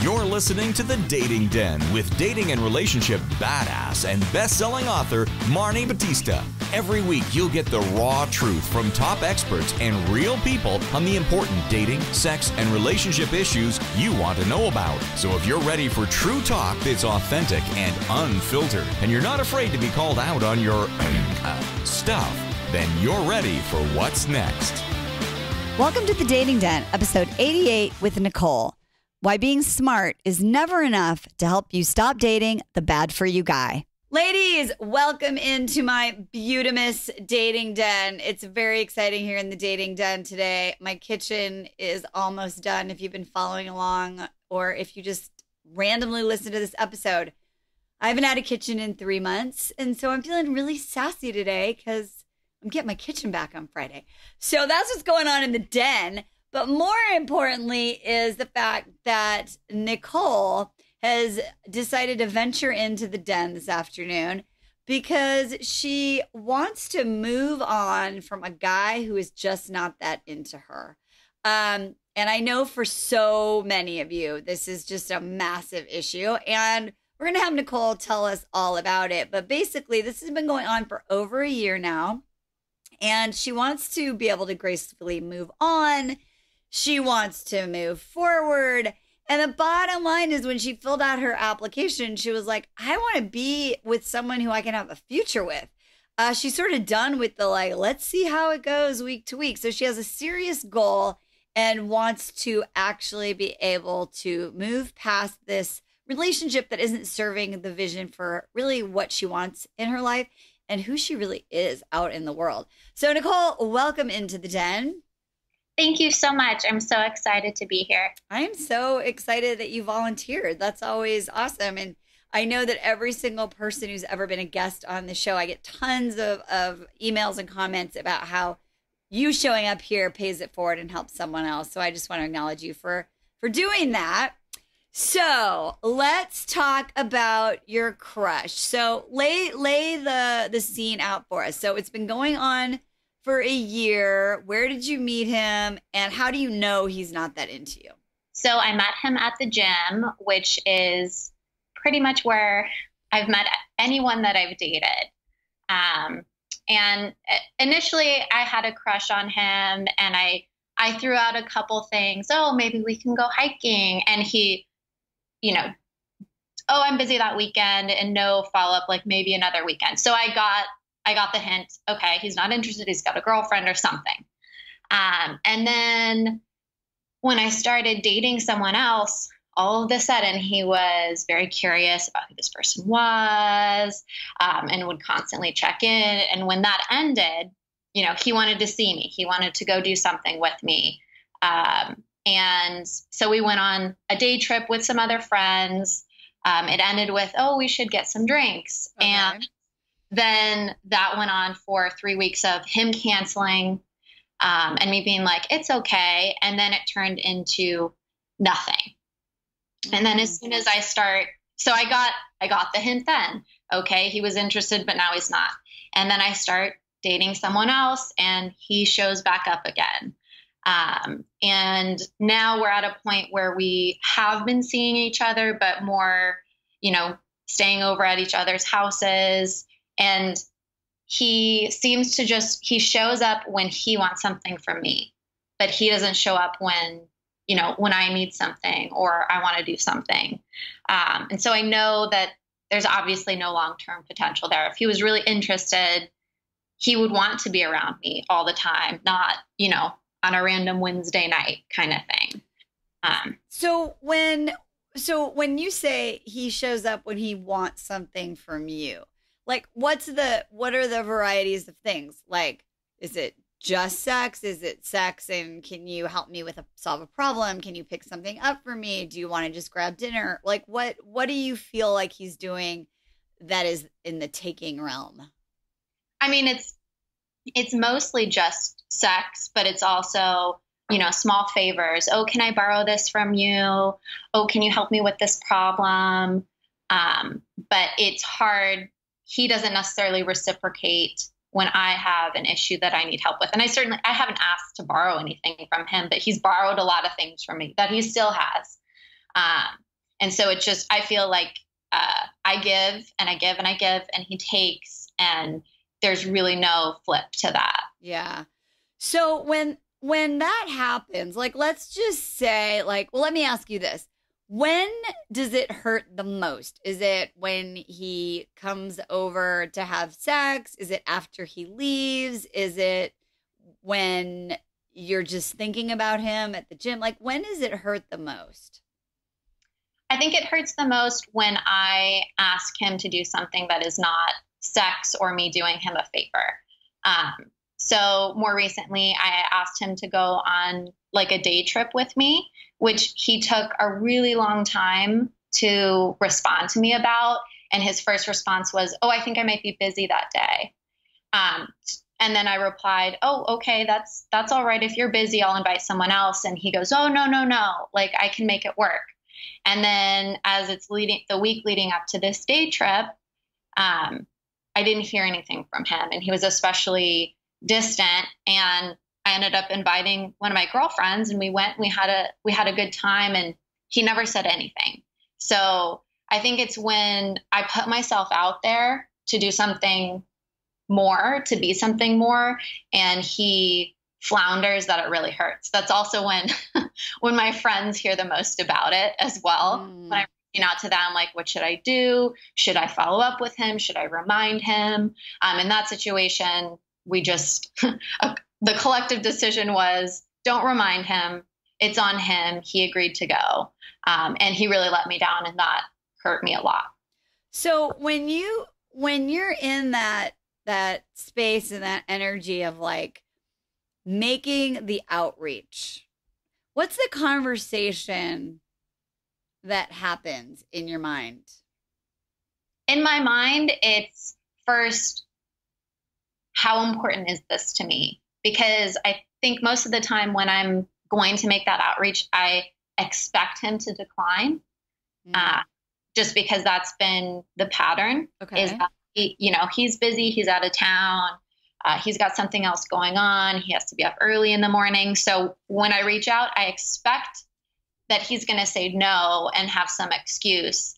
You're listening to The Dating Den with dating and relationship badass and best-selling author Marni Batista. Every week, you'll get the raw truth from top experts and real people on the important dating, sex, and relationship issues you want to know about. So if you're ready for true talk that's authentic and unfiltered, and you're not afraid to be called out on your stuff, then you're ready for what's next. Welcome to The Dating Den, episode 88 with Nicole. Why being smart is never enough to help you stop dating the bad-for-you guy. Ladies, welcome into my beautimous dating den. It's very exciting here in the dating den today. My kitchen is almost done if you've been following along or if you just randomly listen to this episode. I haven't had a kitchen in 3 months, and so I'm feeling really sassy today because I'm getting my kitchen back on Friday. So that's what's going on in the den. But more importantly is the fact that Nicole has decided to venture into the den this afternoon because she wants to move on from a guy who is just not that into her. And I know for so many of you, this is just a massive issue. And we're going to have Nicole tell us all about it. But basically, this has been going on for over a year now. And she wants to be able to gracefully move on. She wants to move forward. And the bottom line is when she filled out her application, she was like, I want to be with someone who I can have a future with. She's sort of done with the let's see how it goes week to week. So she has a serious goal and wants to actually be able to move past this relationship that isn't serving the vision for really what she wants in her life and who she really is out in the world. So Nicole, welcome into the den. Thank you so much. I'm so excited to be here. I'm so excited that you volunteered. That's always awesome. And I know that every single person who's ever been a guest on the show, I get tons of emails and comments about how you showing up here pays it forward and helps someone else. So I just want to acknowledge you for doing that. So let's talk about your crush. So lay the scene out for us. So it's been going on for a year. Where did you meet him? And how do you know he's not that into you? So I met him at the gym, which is pretty much where I've met anyone that I've dated. And initially I had a crush on him and I threw out a couple things. Oh, maybe we can go hiking. And he, oh, I'm busy that weekend and no follow-up, like maybe another weekend. So I got the hint. Okay, he's not interested. He's got a girlfriend or something. And then when I started dating someone else, all of a sudden he was very curious about who this person was, and would constantly check in. And when that ended, he wanted to see me. He wanted to go do something with me. And so we went on a day trip with some other friends. It ended with, oh, we should get some drinks. Okay. And then that went on for 3 weeks of him canceling, and me being like, it's okay. And then it turned into nothing. And then as soon as I got the hint then, okay, he was interested, but now he's not. And then I start dating someone else and he shows back up again. And now we're at a point where we have been seeing each other, but more, staying over at each other's houses. And he seems to he shows up when he wants something from me, but he doesn't show up when I need something or I want to do something. And so I know that there's obviously no long-term potential there. If he was really interested, he would want to be around me all the time, not, on a random Wednesday night kind of thing. So when you say he shows up when he wants something from you, like, what are the varieties of things? Like, is it just sex? Is it sex? And can you help me solve a problem? Can you pick something up for me? Do you want to just grab dinner? Like, what do you feel like he's doing that is in the taking realm? I mean, it's mostly just sex, but it's also, small favors. Oh, can I borrow this from you? Oh, can you help me with this problem? But it's hard. He doesn't necessarily reciprocate when I have an issue that I need help with. And I haven't asked to borrow anything from him, but he's borrowed a lot of things from me that he still has. And so it's just, I feel like I give and I give and I give and he takes, and there's really no flip to that. Yeah. So when that happens, like, let's just say, like, well, let me ask you this. When does it hurt the most? Is it when he comes over to have sex? Is it after he leaves? Is it when you're just thinking about him at the gym? Like, when does it hurt the most? I think it hurts the most when I ask him to do something that is not sex or me doing him a favor. So more recently, I asked him to go on like a day trip with me, which he took a really long time to respond to me about. And his first response was, "Oh, I think I might be busy that day." And then I replied, "Oh, okay, that's all right. If you're busy, I'll invite someone else." And he goes, "Oh, no. Like, I can make it work." And then as it's the week leading up to this day trip, I didn't hear anything from him. And he was especially distant. And I ended up inviting one of my girlfriends, and we went, we had a good time, and he never said anything. So I think it's when I put myself out there to do something more, to be something more, and he flounders, that it really hurts. That's also when when my friends hear the most about it as well. When I'm reaching out to them, like, what should I do? Should I follow up with him? Should I remind him? In that situation, we just the collective decision was, don't remind him. It's on him. He agreed to go. And he really let me down, and that hurt me a lot. So when you're in that space and that energy of like making the outreach, what's the conversation that happens in your mind? In my mind, it's first, how important is this to me? Because I think most of the time when I'm going to make that outreach, I expect him to decline, just because that's been the pattern. Okay. Is that he's busy, he's out of town, he's got something else going on, he has to be up early in the morning. So when I reach out, I expect that he's going to say no and have some excuse.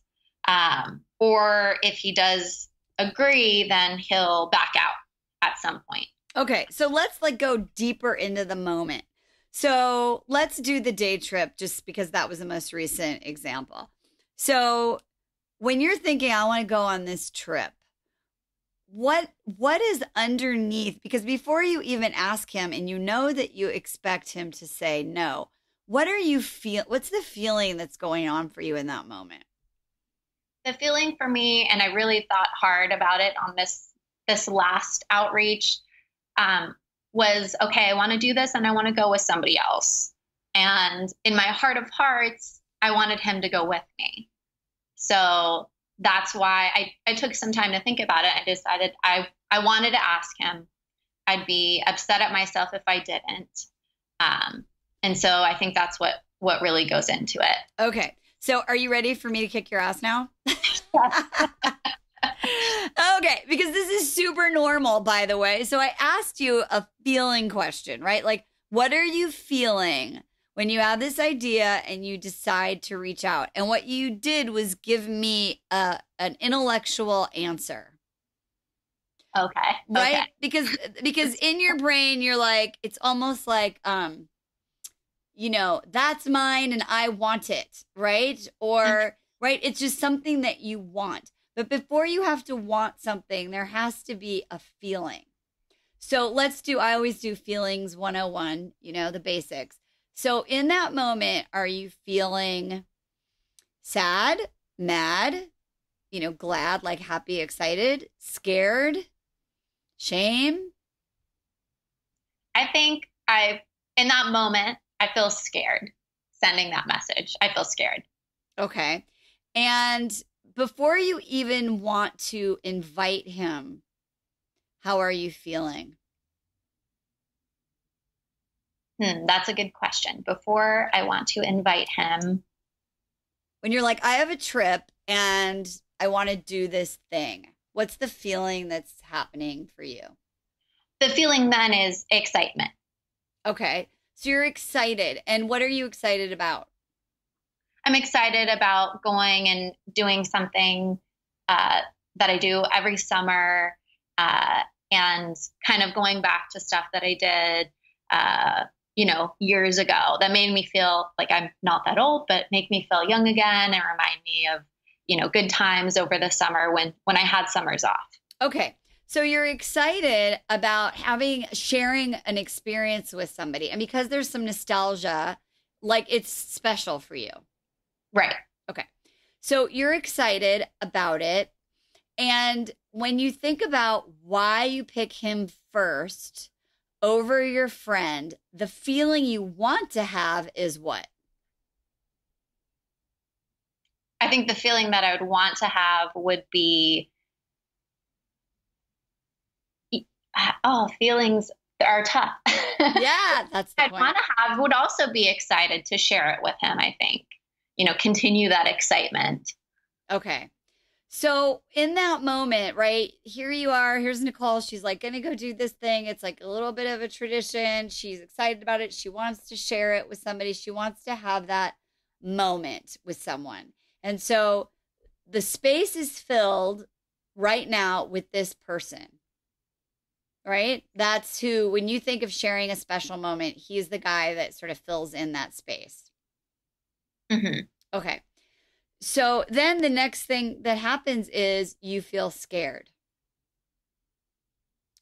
Or if he does agree, then he'll back out at some point. Okay, so let's like go deeper into the moment. So let's do the day trip, just because that was the most recent example. So when you're thinking, I want to go on this trip, what is underneath? Because before you even ask him, and you know that you expect him to say no, what are you what's the feeling that's going on for you in that moment? The feeling for me, and I really thought hard about it on this last outreach, was, okay, I want to do this and I want to go with somebody else. And in my heart of hearts, I wanted him to go with me. So that's why I took some time to think about it. I decided I wanted to ask him. I'd be upset at myself if I didn't. And so I think that's what really goes into it. Okay. So are you ready for me to kick your ass now? Okay, because this is super normal, by the way. So I asked you a feeling question, right? Like, what are you feeling when you have this idea and you decide to reach out? And what you did was give me an intellectual answer. Okay. Right? Okay. Because in your brain, you're like, it's almost like, that's mine and I want it, right? Or, right, it's just something that you want. But before you have to want something, there has to be a feeling. So I always do feelings 101, the basics. So in that moment, are you feeling sad, mad, glad, like happy, excited, scared, shame? I think in that moment, I feel scared sending that message. I feel scared. Okay. And before you even want to invite him, how are you feeling? That's a good question. Before I want to invite him. When you're like, I have a trip and I want to do this thing, what's the feeling that's happening for you? The feeling then is excitement. Okay. So you're excited. And what are you excited about? I'm excited about going and doing something that I do every summer, and kind of going back to stuff that I did, years ago that made me feel like I'm not that old, but make me feel young again and remind me of, good times over the summer when I had summers off. Okay. So you're excited about sharing an experience with somebody. And because there's some nostalgia, like it's special for you. Right. Okay. So you're excited about it. And when you think about why you pick him first over your friend, the feeling you want to have is what? I think the feeling that I would want to have would be, feelings are tough. Yeah, that's the I'd point. want to have, would also be excited to share it with him, I think. Continue that excitement. Okay. So in that moment, right, here you are, here's Nicole. She's like going to go do this thing. It's like a little bit of a tradition. She's excited about it. She wants to share it with somebody. She wants to have that moment with someone. And so the space is filled right now with this person, right? That's who, when you think of sharing a special moment, he's the guy that sort of fills in that space. Mm-hmm. Okay. So then the next thing that happens is you feel scared,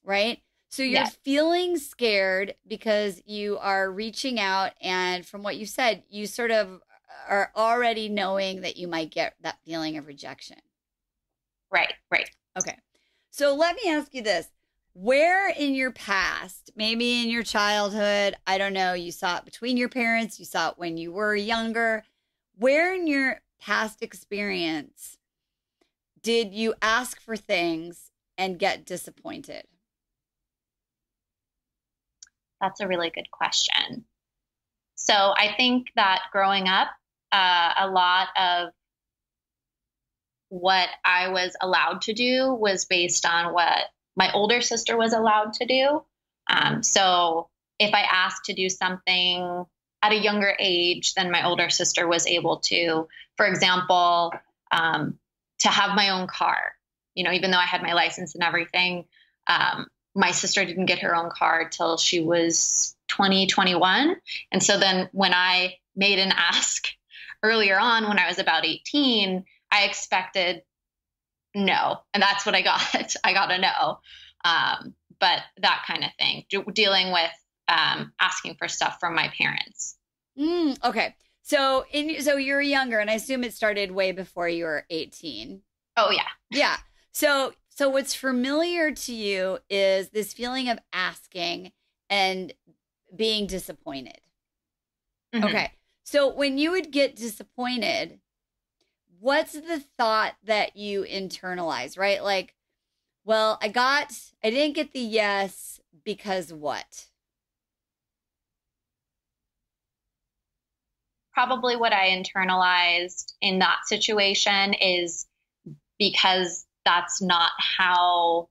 right? So you're feeling scared because you are reaching out. And from what you said, you sort of are already knowing that you might get that feeling of rejection. Right. Okay. So let me ask you this. Where in your past, maybe in your childhood, I don't know, you saw it between your parents, you saw it when you were younger, where in your past experience did you ask for things and get disappointed? That's a really good question. So I think that growing up, a lot of what I was allowed to do was based on what my older sister was allowed to do. So if I asked to do something at a younger age than my older sister was able to, for example, to have my own car, even though I had my license and everything, my sister didn't get her own car till she was 20, 21. And so then when I made an ask earlier on, when I was about 18, I expected no. And that's what I got. I got a no. But that kind of thing, dealing with asking for stuff from my parents. Okay. So you're younger, and I assume it started way before you were 18. Oh, yeah. Yeah. So what's familiar to you is this feeling of asking and being disappointed. Mm-hmm. Okay. So when you would get disappointed, what's the thought that you internalize, right? Like, well, I didn't get the yes because what? Probably what I internalized in that situation is because that's not how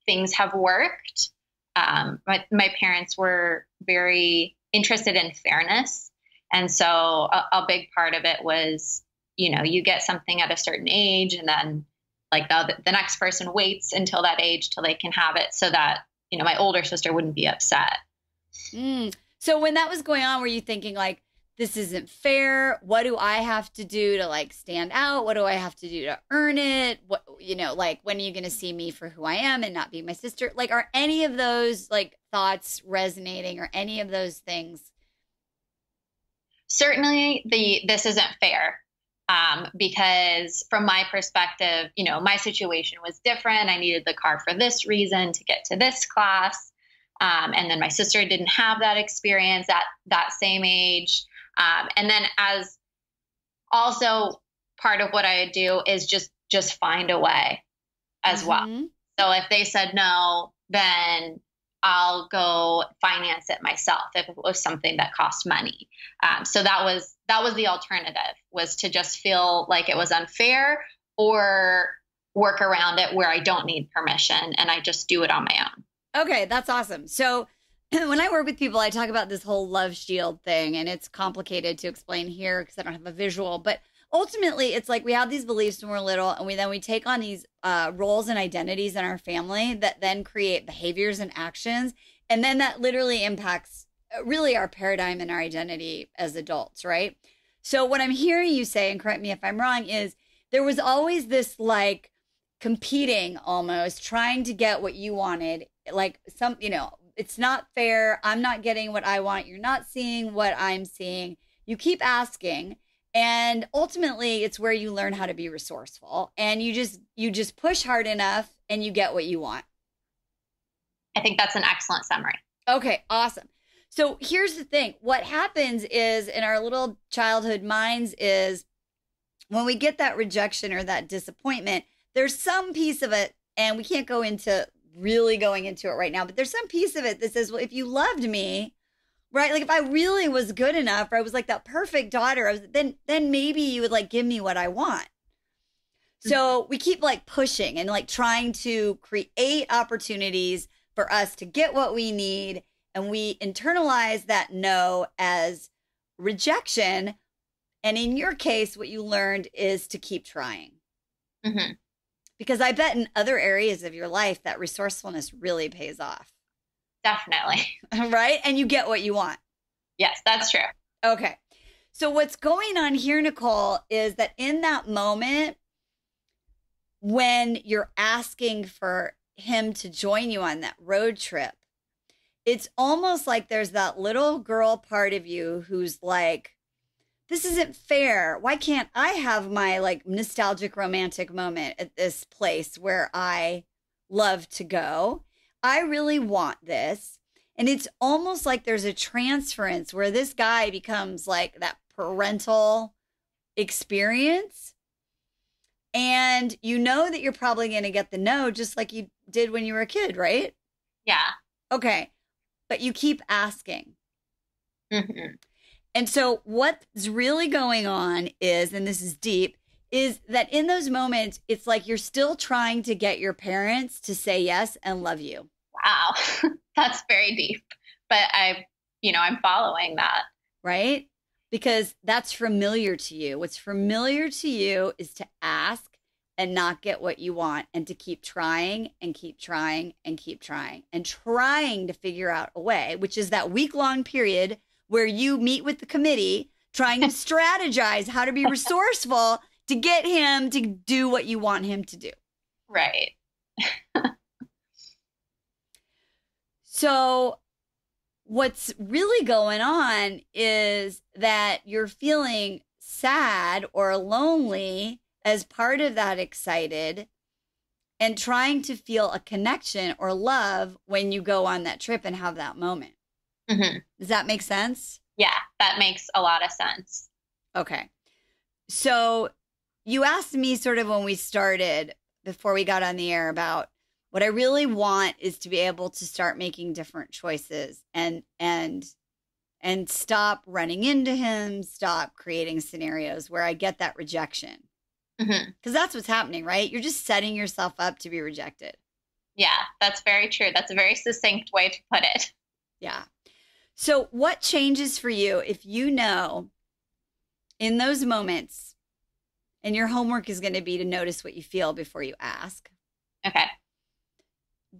things have worked. My parents were very interested in fairness. And so a big part of it was, you get something at a certain age, and then like the next person waits until that age till they can have it, so that, my older sister wouldn't be upset. So when that was going on, were you thinking like, this isn't fair? What do I have to do to like stand out? What do I have to do to earn it? What, like, when are you going to see me for who I am and not be my sister? Like, are any of those like thoughts resonating, or any of those things? Certainly this isn't fair. Because from my perspective, my situation was different. I needed the car for this reason to get to this class. And then my sister didn't have that experience at that same age. And then as also part of what I do is just find a way as well. So if they said no, then I'll go finance it myself if it was something that cost money. So that was the alternative, was to just feel like it was unfair, or work around it where I don't need permission and I just do it on my own. Okay, that's awesome. So when I work with people, I talk about this whole love shield thing, and it's complicated to explain here because I don't have a visual. But ultimately, it's like we have these beliefs when we're little, and we take on these roles and identities in our family that then create behaviors and actions, and then that literally impacts really our paradigm and our identity as adults, right? So what I'm hearing you say, and correct me if I'm wrong, is there was always this like competing, almost trying to get what you wanted, like some, it's not fair. I'm not getting what I want. You're not seeing what I'm seeing. You keep asking. And ultimately, it's where you learn how to be resourceful. And you just push hard enough and you get what you want. I think that's an excellent summary. Okay, awesome. So here's the thing. What happens is in our little childhood minds is when we get that rejection or that disappointment, there's some piece of it, and we can't go into really going into it right now, but there's some piece of it that says, well, if you loved me, right? Like if I really was good enough, or I was like that perfect daughter, then maybe you would like give me what I want. So we keep like pushing and like trying to create opportunities for us to get what we need. And we internalize that no as rejection. And in your case, what you learned is to keep trying. Mm-hmm. Because I bet in other areas of your life, that resourcefulness really pays off. Definitely. Right? And you get what you want. Yes, that's true. Okay. So what's going on here, Nicole, is that in that moment, when you're asking for him to join you on that road trip, it's almost like there's that little girl part of you who's like, this isn't fair. Why can't I have my like nostalgic romantic moment at this place where I love to go? I really want this. And it's almost like there's a transference where this guy becomes like that parental experience. And you know that you're probably going to get the no, just like you did when you were a kid, right? Yeah. Okay. But you keep asking. Mm-hmm. And so what's really going on is, and this is deep, is that in those moments, it's like you're still trying to get your parents to say yes and love you. Wow. That's very deep. But I'm following that. Right? Because that's familiar to you. What's familiar to you is to ask and not get what you want, and to keep trying and keep trying and keep trying and trying to figure out a way, which is that week-long period where you meet with the committee trying to strategize how to be resourceful to get him to do what you want him to do. Right. So what's really going on is that you're feeling sad or lonely as part of that excited, and trying to feel a connection or love when you go on that trip and have that moment. Mm-hmm. Does that make sense? Yeah, that makes a lot of sense. Okay. So you asked me sort of when we started, before we got on the air, about what I really want is to be able to start making different choices and stop running into him, stop creating scenarios where I get that rejection. Because that's what's happening, right? You're just setting yourself up to be rejected. Yeah, that's very true. That's a very succinct way to put it. Yeah. So what changes for you if you know in those moments, and your homework is going to be to notice what you feel before you ask. Okay.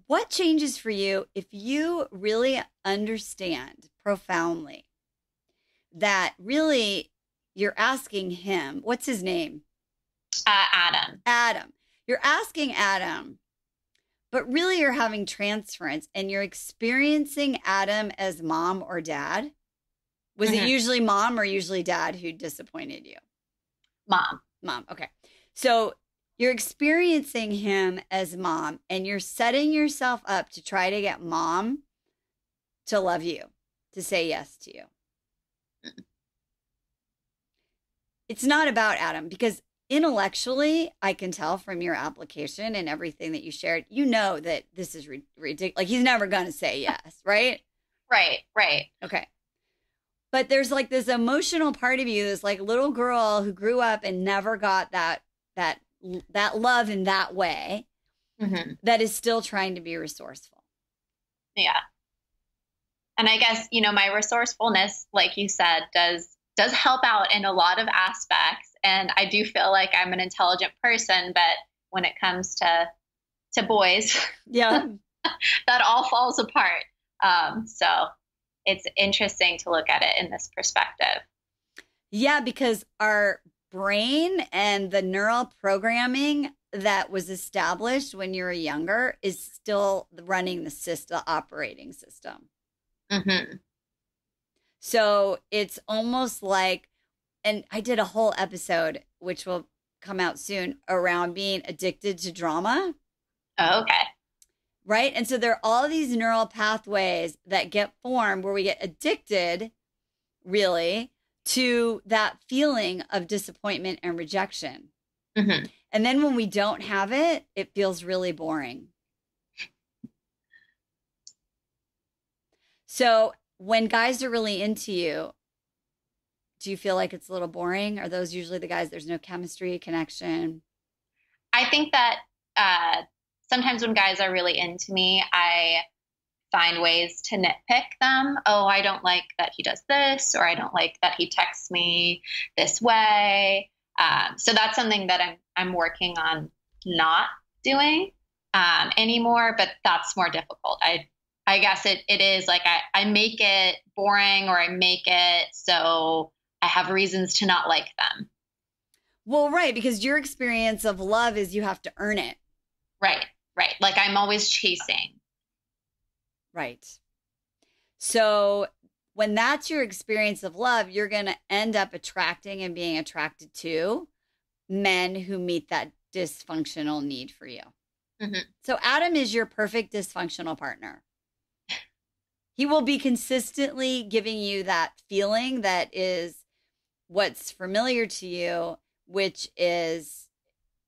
What changes for you if you really understand profoundly that really you're asking him, what's his name? Adam. Adam. You're asking Adam, but really you're having transference and you're experiencing Adam as mom or dad. Was it usually mom or usually dad who disappointed you? Mom. Mom. Okay. So you're experiencing him as mom, and you're setting yourself up to try to get mom to love you, to say yes to you. It's not about Adam, because intellectually, I can tell from your application and everything that you shared, you know that this is ridiculous. Like, he's never going to say yes, right? Right. Okay. But there's like this emotional part of you, this like little girl who grew up and never got that love in that way, that is still trying to be resourceful. Yeah. And I guess, my resourcefulness, like you said, does help out in a lot of aspects. And I do feel like I'm an intelligent person, but when it comes to boys, yeah, that all falls apart. So it's interesting to look at it in this perspective. Yeah, because our brain and the neural programming that was established when you were younger is still running the operating system. Mm-hmm. So it's almost like, and I did a whole episode, which will come out soon, around being addicted to drama. Oh, okay. Right. And so there are all these neural pathways that get formed where we get addicted, really, to that feeling of disappointment and rejection. Mm-hmm. And then when we don't have it, it feels really boring. So when guys are really into you, do you feel like it's a little boring? Are those usually the guys there's no chemistry, connection? I think that sometimes when guys are really into me, I find ways to nitpick them. Oh, I don't like that he does this, or I don't like that he texts me this way. So that's something that I'm working on not doing anymore, but that's more difficult. I guess it is like I make it boring, or I make it so I have reasons to not like them. Well, right, because your experience of love is you have to earn it. Right. Like I'm always chasing. Right. So when that's your experience of love, you're going to end up attracting and being attracted to men who meet that dysfunctional need for you. Mm-hmm. So Adam is your perfect dysfunctional partner. He will be consistently giving you that feeling that is what's familiar to you, which is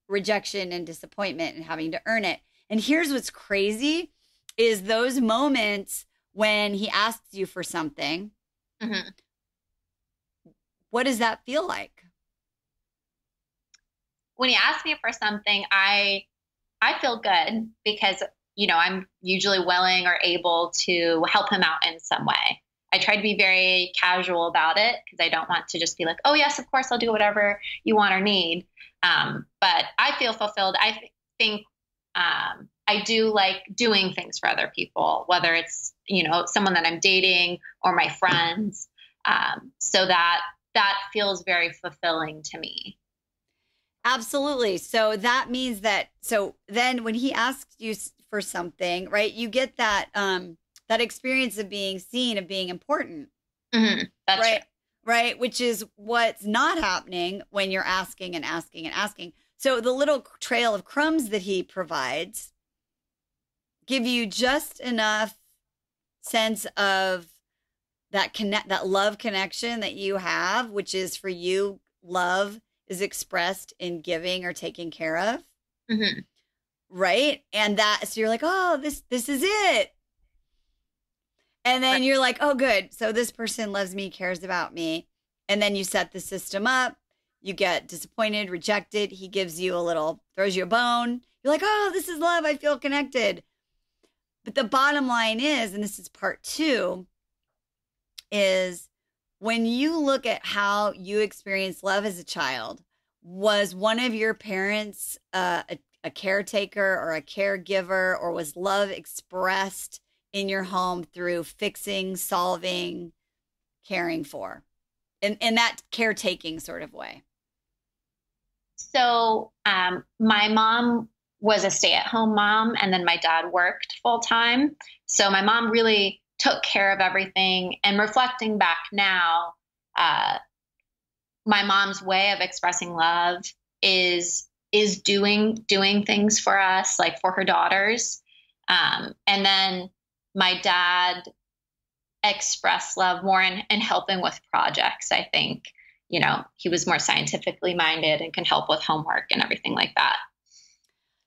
rejection and disappointment and having to earn it. And here's what's crazy is those moments when he asks you for something. Mm-hmm. What does that feel like? When he asks me for something, I feel good because, I'm usually willing or able to help him out in some way. I try to be very casual about it because I don't want to just be like, oh, yes, of course, I'll do whatever you want or need. But I feel fulfilled. I think I do like doing things for other people, whether it's, someone that I'm dating or my friends. So that feels very fulfilling to me. Absolutely. So that means so then when he asks you for something, right, you get that experience of being seen, of being important. Mm-hmm. That's right. True. Right. Which is what's not happening when you're asking and asking and asking. So the little trail of crumbs that he provides give you just enough sense of that love connection that you have, which is for you, love is expressed in giving or taking care of. Mm-hmm. Right. And so you're like, oh, this is it. And then you're like, oh, good. So this person loves me, cares about me. And then you set the system up. You get disappointed, rejected. He gives you throws you a bone. You're like, oh, this is love. I feel connected. But the bottom line is, and this is part 2, is when you look at how you experienced love as a child, was one of your parents a caretaker or a caregiver, or was love expressed in your home through fixing, solving, caring for, in that caretaking sort of way? So my mom was a stay-at-home mom, and then my dad worked full-time. So my mom really took care of everything. And reflecting back now, my mom's way of expressing love is doing things for us, like for her daughters. And then my dad expressed love more in helping with projects. I think, he was more scientifically minded and can help with homework and everything like that.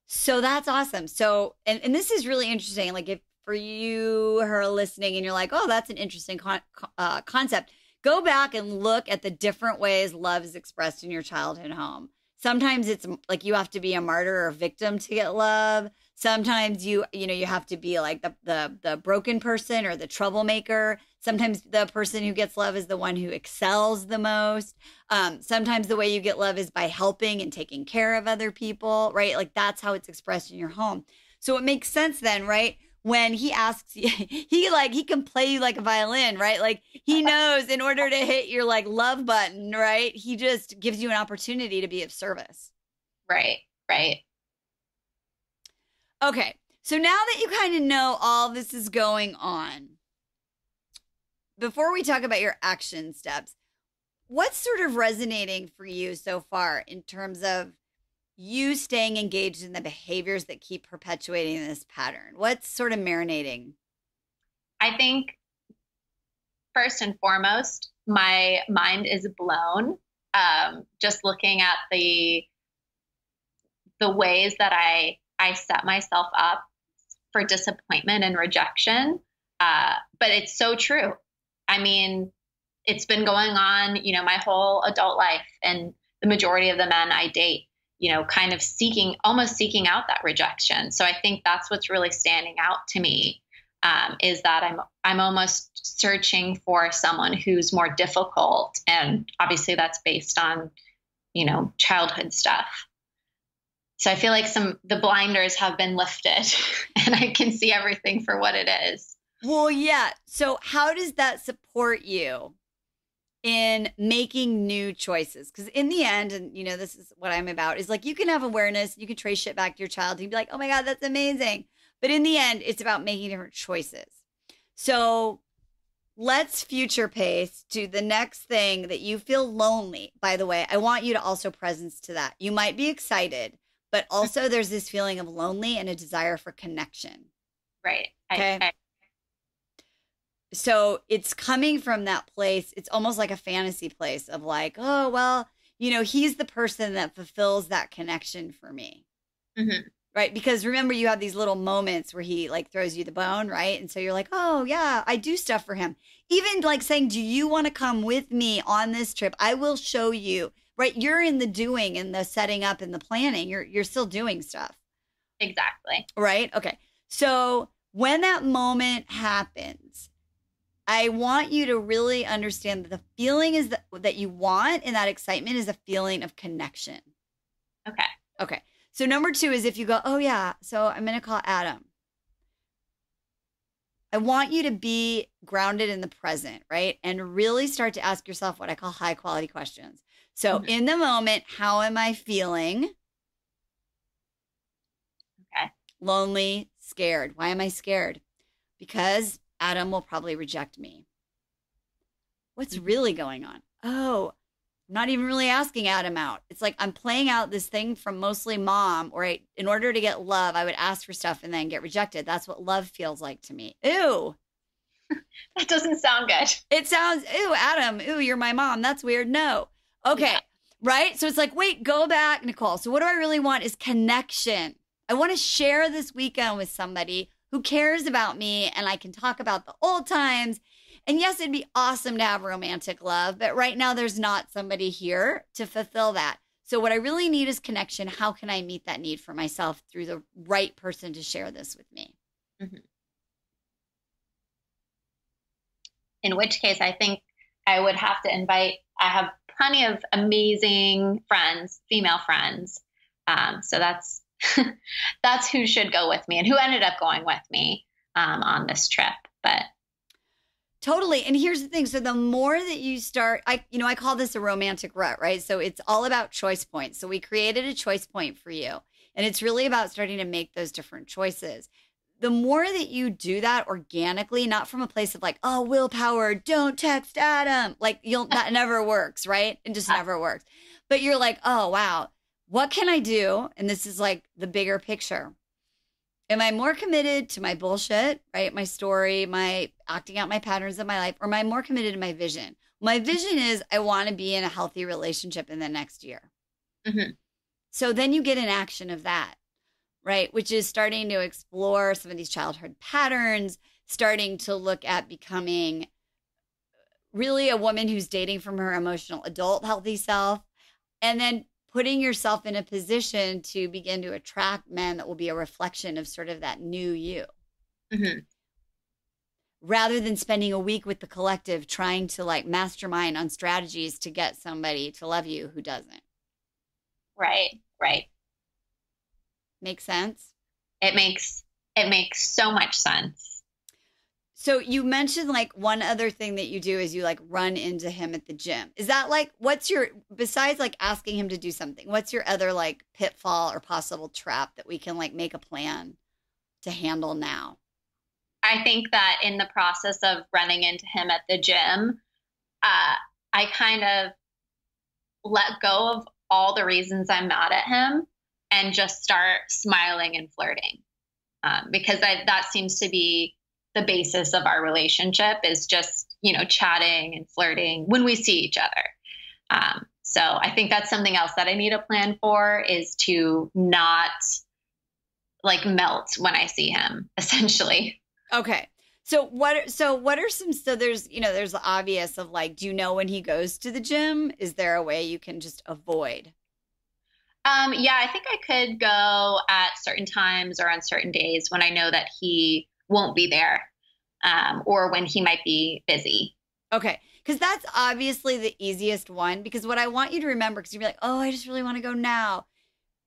So that's awesome. So, and this is really interesting. Like, if for you who are listening and you're like, oh, that's an interesting concept, go back and look at the different ways love is expressed in your childhood home. Sometimes it's like you have to be a martyr or a victim to get love. Sometimes you have to be like the broken person or the troublemaker. Sometimes the person who gets love is the one who excels the most. Sometimes the way you get love is by helping and taking care of other people, right? Like that's how it's expressed in your home. So it makes sense then, right? When he asks you, he can play you like a violin, right? Like he knows in order to hit your like love button, right? He just gives you an opportunity to be of service. Right, right. Okay. So now that you kind of know all this is going on, before we talk about your action steps, what's sort of resonating for you so far in terms of you staying engaged in the behaviors that keep perpetuating this pattern? What's sort of marinating? I think first and foremost, my mind is blown. Just looking at the ways that I set myself up for disappointment and rejection. But it's so true. I mean, it's been going on, my whole adult life, and the majority of the men I date, kind of almost seeking out that rejection. So I think that's what's really standing out to me, is that I'm almost searching for someone who's more difficult. And obviously that's based on, childhood stuff. So I feel like the blinders have been lifted and I can see everything for what it is. Well, yeah. So how does that support you in making new choices? Because in the end, and this is what I'm about, is like you can have awareness, you can trace shit back to your childhood and be like, oh my God, that's amazing. But in the end, it's about making different choices. So let's future pace to the next thing that you feel lonely. By the way, I want you to also presence to that. You might be excited, but also there's this feeling of lonely and a desire for connection. Right. Okay. So it's coming from that place. It's almost like a fantasy place of like, oh, well, he's the person that fulfills that connection for me. Mm-hmm. Right. Because remember, you have these little moments where he like throws you the bone. Right. And so you're like, oh, yeah, I do stuff for him. Even like saying, do you want to come with me on this trip? I will show you. Right. You're in the doing and the setting up and the planning. You're still doing stuff. Exactly. Right. Okay. So when that moment happens, I want you to really understand that the feeling is that you want, and that excitement is a feeling of connection. Okay. Okay. So number 2 is if you go, oh yeah, so I'm going to call Adam. I want you to be grounded in the present, right? And really start to ask yourself what I call high quality questions. So in the moment, how am I feeling? Okay. Lonely, scared. Why am I scared? Because Adam will probably reject me. What's really going on? Oh, I'm not even really asking Adam out. It's like I'm playing out this thing from mostly mom, or in order to get love, I would ask for stuff and then get rejected. That's what love feels like to me. Ew. That doesn't sound good. It sounds, ew, Adam, ew, you're my mom. That's weird. No. Okay. Yeah. Right? So it's like, wait, go back, Nicole. So what do I really want is connection. I want to share this weekend with somebody who cares about me, and I can talk about the old times. And yes, it'd be awesome to have romantic love, but right now there's not somebody here to fulfill that. So what I really need is connection. How can I meet that need for myself through the right person to share this with me? Mm-hmm. In which case, I think I would have to invite, I have plenty of amazing friends, female friends. So that's who should go with me and who ended up going with me on this trip. But totally. And here's the thing. So the more that you start, I call this a romantic rut, right? So it's all about choice points. So we created a choice point for you. And it's really about starting to make those different choices. The more that you do that organically, not from a place of like, oh, willpower, don't text Adam. Like that never works, right? It just never works. But you're like, oh, wow. What can I do? And this is like the bigger picture. Am I more committed to my bullshit, right? My story, my acting out my patterns of my life, or am I more committed to my vision? My vision is I want to be in a healthy relationship in the next year. Mm-hmm. So then you get an action of that, right? Which is starting to explore some of these childhood patterns, starting to look at becoming really a woman who's dating from her emotional adult healthy self, and then putting yourself in a position to begin to attract men that will be a reflection of sort of that new you. Mm-hmm. Rather than spending a week with the collective trying to like mastermind on strategies to get somebody to love you who doesn't. Right. Make sense? It makes so much sense. So you mentioned like one other thing that you do is you like run into him at the gym. Is that like, besides like asking him to do something, what's your other like pitfall or possible trap that we can like make a plan to handle now? I think that in the process of running into him at the gym, I kind of let go of all the reasons I'm mad at him and just start smiling and flirting. Because that seems to be the basis of our relationship, is just, chatting and flirting when we see each other. So I think that's something else that I need a plan for, is to not like melt when I see him, essentially. Okay. So there's the obvious of like, do you know when he goes to the gym? Is there a way you can just avoid? Yeah, I think I could go at certain times or on certain days when I know that he won't be there, or when he might be busy. Okay. Because that's obviously the easiest one, because what I want you to remember, because you'll be like, oh, I just really want to go now.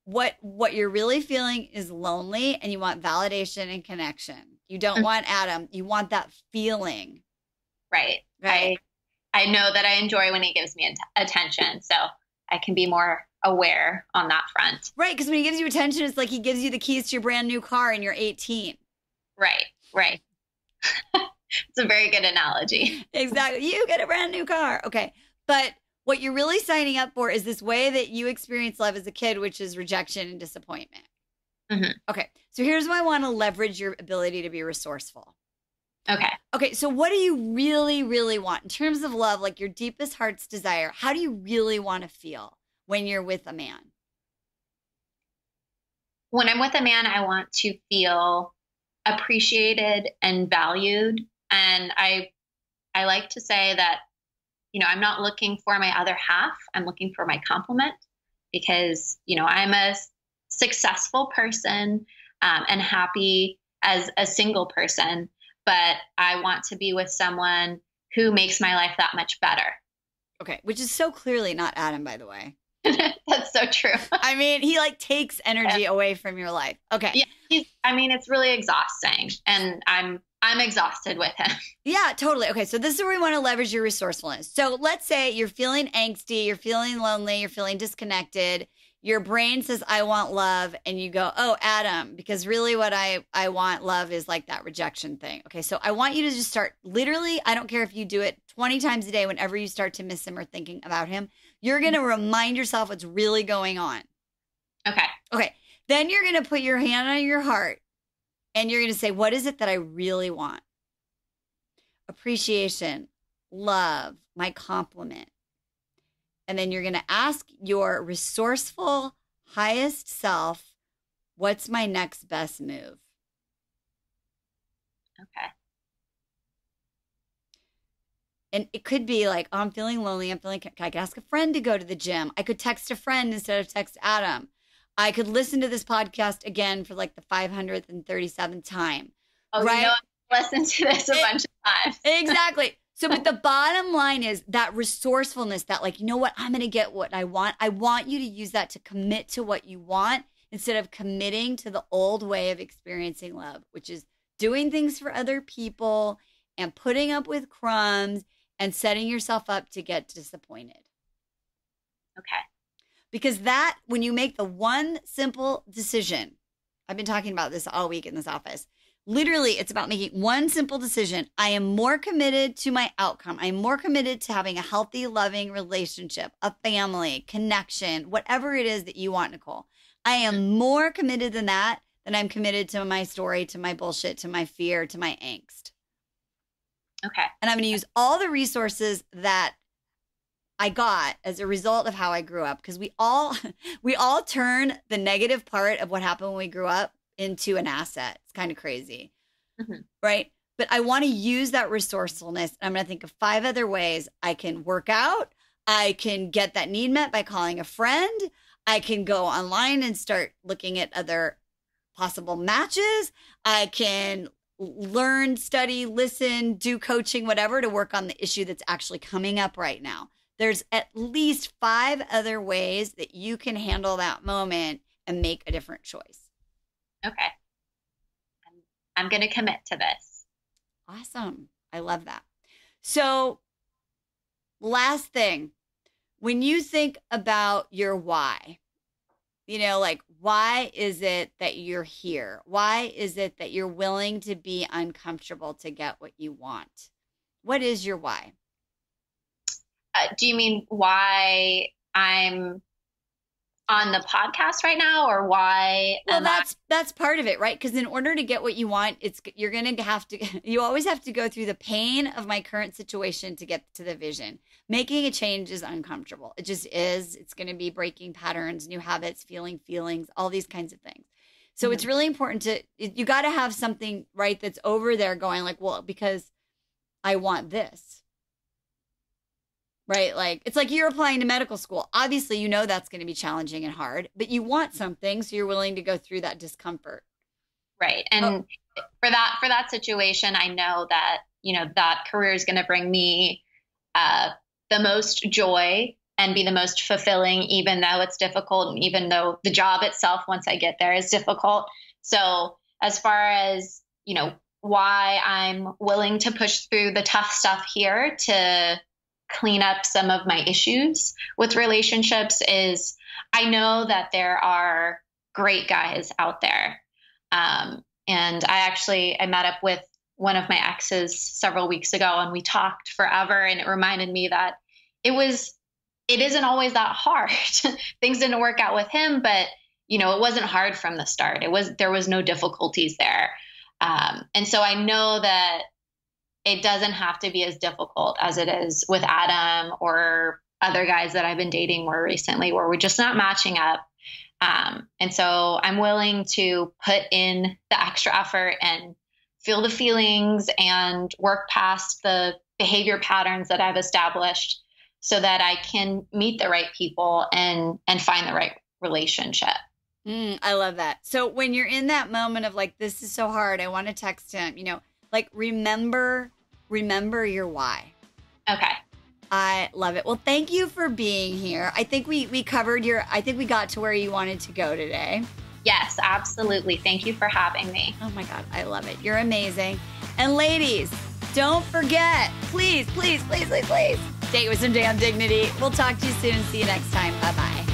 What you're really feeling is lonely, and you want validation and connection. You don't want Adam. You want that feeling. Right. I know that I enjoy when he gives me attention, so I can be more aware on that front. Right, because when he gives you attention, it's like he gives you the keys to your brand new car and you're 18. Right. It's a very good analogy. Exactly. You get a brand new car. Okay. But what you're really signing up for is this way that you experience love as a kid, which is rejection and disappointment. Mm-hmm. Okay. So here's why I want to leverage your ability to be resourceful. Okay. So what do you really, really want in terms of love, like your deepest heart's desire? How do you really want to feel when you're with a man? When I'm with a man, I want to feel appreciated and valued. And I like to say that, I'm not looking for my other half. I'm looking for my complement, because, I'm a successful person and happy as a single person, but I want to be with someone who makes my life that much better. Okay. Which is so clearly not Adam, by the way. That's so true. I mean, he like takes energy away from your life. Okay. Yeah. It's really exhausting, and I'm exhausted with him. Yeah, totally. Okay. So this is where we want to leverage your resourcefulness. So let's say you're feeling angsty, you're feeling lonely, you're feeling disconnected. Your brain says, I want love. And you go, oh, Adam, because really what I want love is like that rejection thing. Okay. So I want you to just start literally, I don't care if you do it 20 times a day, whenever you start to miss him or thinking about him, you're going to remind yourself what's really going on. Okay. Then you're going to put your hand on your heart and you're going to say, what is it that I really want? Appreciation, love, my compliment. And then you're going to ask your resourceful, highest self, what's my next best move? Okay. And it could be like, oh, I'm feeling lonely. I could ask a friend to go to the gym. I could text a friend instead of text Adam. I could listen to this podcast again for like the 537th time. Oh, right? I listened to this a bunch of times. Exactly. So, but the bottom line is that resourcefulness, that like, you know what, I'm going to get what I want. I want you to use that to commit to what you want instead of committing to the old way of experiencing love, which is doing things for other people and putting up with crumbs and setting yourself up to get disappointed. Okay. Because that, when you make the one simple decision, I've been talking about this all week in this office. Literally, it's about making one simple decision. I am more committed to my outcome. I am more committed to having a healthy, loving relationship, a family, connection, whatever it is that you want, Nicole. I am more committed than that than I'm committed to my story, to my bullshit, to my fear, to my angst. Okay. And I'm going to use all the resources that I got as a result of how I grew up, because we all turn the negative part of what happened when we grew up into an asset. It's kind of crazy, right? But I want to use that resourcefulness. I'm going to think of 5 other ways I can work out. I can get that need met by calling a friend. I can go online and start looking at other possible matches. I can learn, study, listen, do coaching, whatever, to work on the issue that's actually coming up right now. There's at least 5 other ways that you can handle that moment and make a different choice. Okay. I'm going to commit to this. Awesome. I love that. So, last thing, when you think about your why, like, why is it that you're here? Why is it that you're willing to be uncomfortable to get what you want? What is your why? Do you mean why I'm on the podcast right now, or why? Well, that's part of it, right? Because in order to get what you want, you always have to go through the pain of my current situation to get to the vision. Making a change is uncomfortable. It just is. It's going to be breaking patterns, new habits, feelings, all these kinds of things. So it's really important you got to have something, right, that's over there going like, well, because I want this. Right? Like, it's like you're applying to medical school. Obviously, that's going to be challenging and hard, but you want something, so you're willing to go through that discomfort. Right. And for that situation, I know that, that career is going to bring me the most joy and be the most fulfilling, even though it's difficult, and even though the job itself, once I get there, is difficult. So as far as, why I'm willing to push through the tough stuff here to clean up some of my issues with relationships is I know that there are great guys out there. And I met up with one of my exes several weeks ago, and we talked forever, and it reminded me that it isn't always that hard. Things didn't work out with him, but it wasn't hard from the start. There was no difficulties there. And so I know that it doesn't have to be as difficult as it is with Adam or other guys that I've been dating more recently, where we're just not matching up. And so I'm willing to put in the extra effort and feel the feelings and work past the behavior patterns that I've established so that I can meet the right people and find the right relationship. I love that. So when you're in that moment of like, this is so hard, I want to text him, like remember your why. Okay. I love it. Well, thank you for being here. I think we covered I think we got to where you wanted to go today. Yes, absolutely. Thank you for having me. Oh my God, I love it. You're amazing. And ladies, don't forget, please, please, please, please, please, date with some damn dignity. We'll talk to you soon. See you next time. Bye-bye.